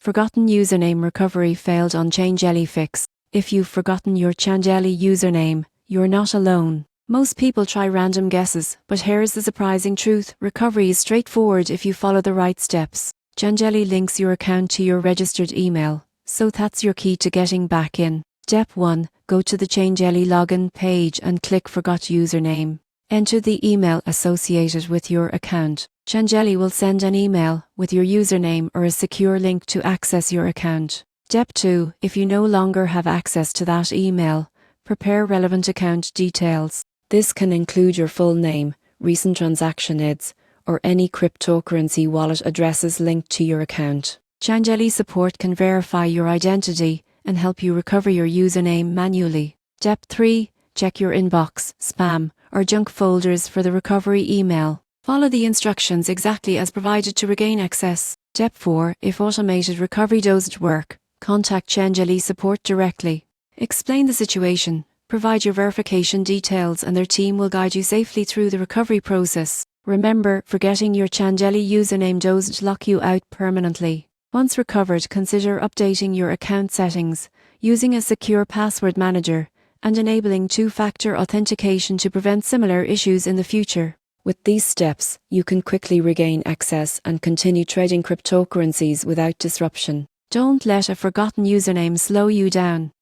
Forgotten username recovery failed on Changelly Fix. If you've forgotten your Changelly username, you're not alone. Most people try random guesses, but here's the surprising truth. Recovery is straightforward if you follow the right steps. Changelly links your account to your registered email, so that's your key to getting back in. Step 1. Go to the Changelly login page and click Forgot Username. Enter the email associated with your account. Changelly will send an email with your username or a secure link to access your account. Step 2. If you no longer have access to that email, prepare relevant account details. This can include your full name, recent transaction IDs, or any cryptocurrency wallet addresses linked to your account. Changelly support can verify your identity and help you recover your username manually. Step 3. Check your inbox, spam, or junk folders for the recovery email. Follow the instructions exactly as provided to regain access. Step 4. If automated recovery doesn't work, contact Changelly support directly. Explain the situation, provide your verification details, and their team will guide you safely through the recovery process. Remember, forgetting your Changelly username doesn't lock you out permanently. Once recovered, consider updating your account settings, using a secure password manager, and enabling two-factor authentication to prevent similar issues in the future. With these steps, you can quickly regain access and continue trading cryptocurrencies without disruption. Don't let a forgotten username slow you down.